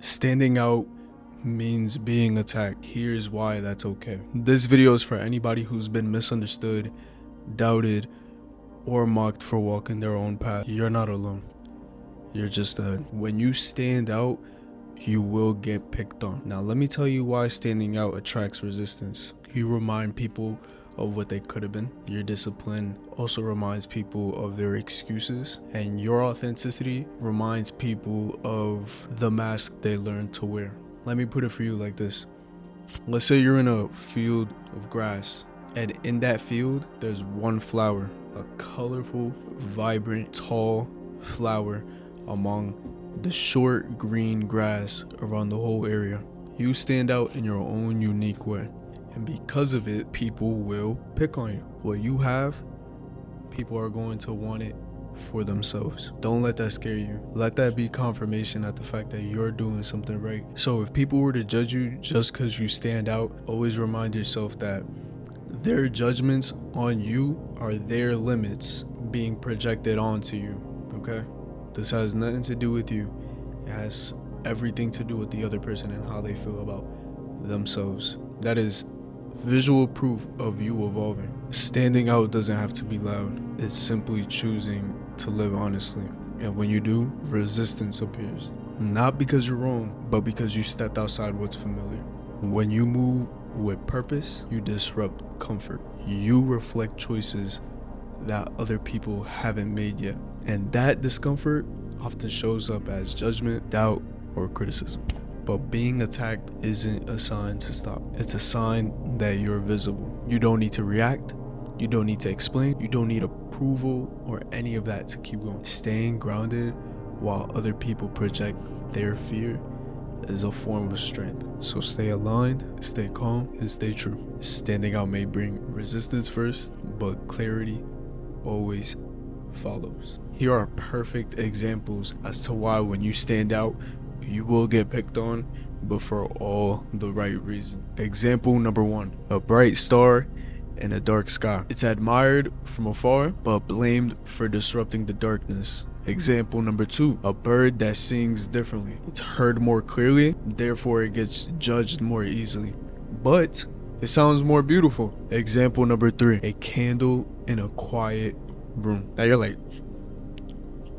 Standing out means being attacked. Here's why that's okay. This video is for anybody who's been misunderstood, doubted, or mocked for walking their own path. You're not alone. You're just ahead. When you stand out, you will get picked on. Now, let me tell you why standing out attracts resistance. You remind people of what they could have been. Your discipline also reminds people of their excuses, and your authenticity reminds people of the mask they learned to wear. Let me put it for you like this. Let's say you're in a field of grass, and in that field there's one flower, a colorful, vibrant, tall flower among the short green grass around the whole area. You stand out in your own unique way, and because of it, people will pick on you. What you have, people are going to want it for themselves. Don't let that scare you. Let that be confirmation at the fact that you're doing something right. So if people were to judge you just because you stand out, always remind yourself that their judgments on you are their limits being projected onto you, okay? This has nothing to do with you. It has everything to do with the other person and how they feel about themselves. That is visual proof of you evolving. Standing out doesn't have to be loud. It's simply choosing to live honestly. And when you do, resistance appears. Not because you're wrong, but because you stepped outside what's familiar. When you move with purpose, you disrupt comfort. You reflect choices that other people haven't made yet. And that discomfort often shows up as judgment, doubt, or criticism. But being attacked isn't a sign to stop. It's a sign that you're visible. You don't need to react. You don't need to explain. You don't need approval or any of that to keep going. Staying grounded while other people project their fear is a form of strength. So stay aligned, stay calm, and stay true. Standing out may bring resistance first, but clarity always follows. Here are perfect examples as to why when you stand out, you will get picked on, but for all the right reason. Example number 1, a bright star in a dark sky. It's admired from afar, but blamed for disrupting the darkness. Example number 2, a bird that sings differently. It's heard more clearly, therefore it gets judged more easily, but it sounds more beautiful. Example number 3, a candle in a quiet room. Now you're like,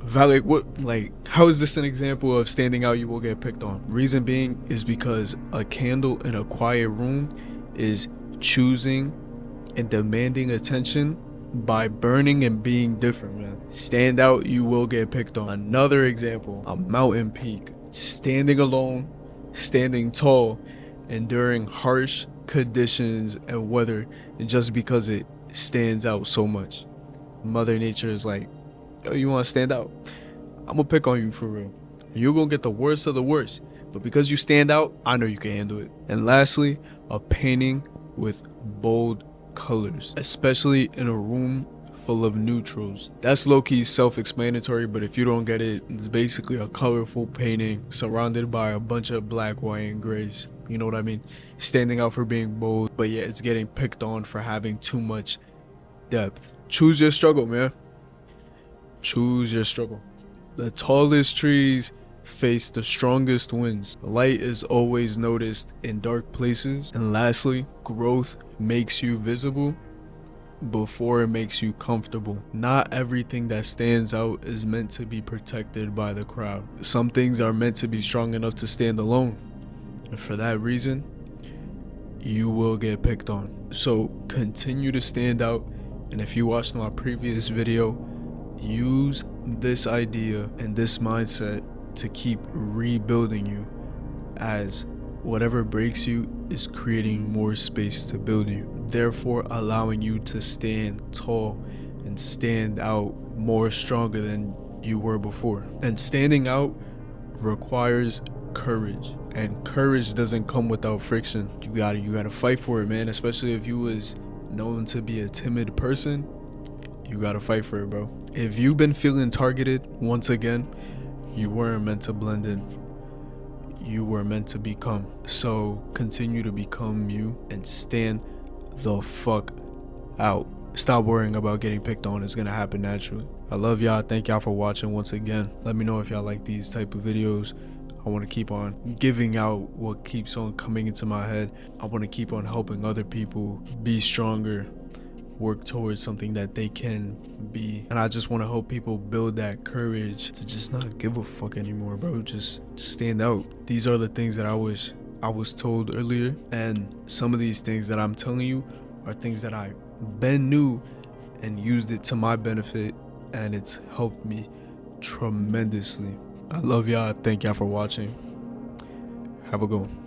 Valak, what, like, how is this an example of standing out you will get picked on? Reason being is because a candle in a quiet room is choosing and demanding attention by burning and being different, man. Stand out, you will get picked on. Another example, a mountain peak, standing alone, standing tall, enduring harsh conditions and weather just because it stands out so much. Mother Nature is like, yo, you want to stand out? I'm gonna pick on you for real. You're gonna get the worst of the worst, but because you stand out, I know you can handle it. And lastly, a painting with bold colors, especially in a room full of neutrals. That's low-key self-explanatory, but if you don't get it, it's basically a colorful painting surrounded by a bunch of black, white, and grays. You know what I mean? Standing out for being bold, but yeah, it's getting picked on for having too much depth. Choose your struggle, man. Choose your struggle. The tallest trees face the strongest winds. Light is always noticed in dark places. And lastly, growth makes you visible before it makes you comfortable. Not everything that stands out is meant to be protected by the crowd. Some things are meant to be strong enough to stand alone. And for that reason, you will get picked on. So continue to stand out. And if you watched my previous video, use this idea and this mindset to keep rebuilding you, as whatever breaks you is creating more space to build you, therefore allowing you to stand tall and stand out more stronger than you were before. And standing out requires courage, and courage doesn't come without friction. You gotta fight for it, man. Especially if you was known to be a timid person, you gotta fight for it, bro. If you've been feeling targeted, once again, you weren't meant to blend in. You were meant to become. So continue to become you and stand the fuck out. Stop worrying about getting picked on. It's gonna happen naturally. I love y'all. Thank y'all for watching once again. Let me know if y'all like these type of videos. I want to keep on giving out what keeps on coming into my head. I want to keep on helping other people be stronger, work towards something that they can be. And I just want to help people build that courage to just not give a fuck anymore, bro. Just stand out. These are the things that I wish I was told earlier, and some of these things that I'm telling you are things that I been knew and used it to my benefit, and it's helped me tremendously. I love y'all. Thank y'all for watching. Have a good one.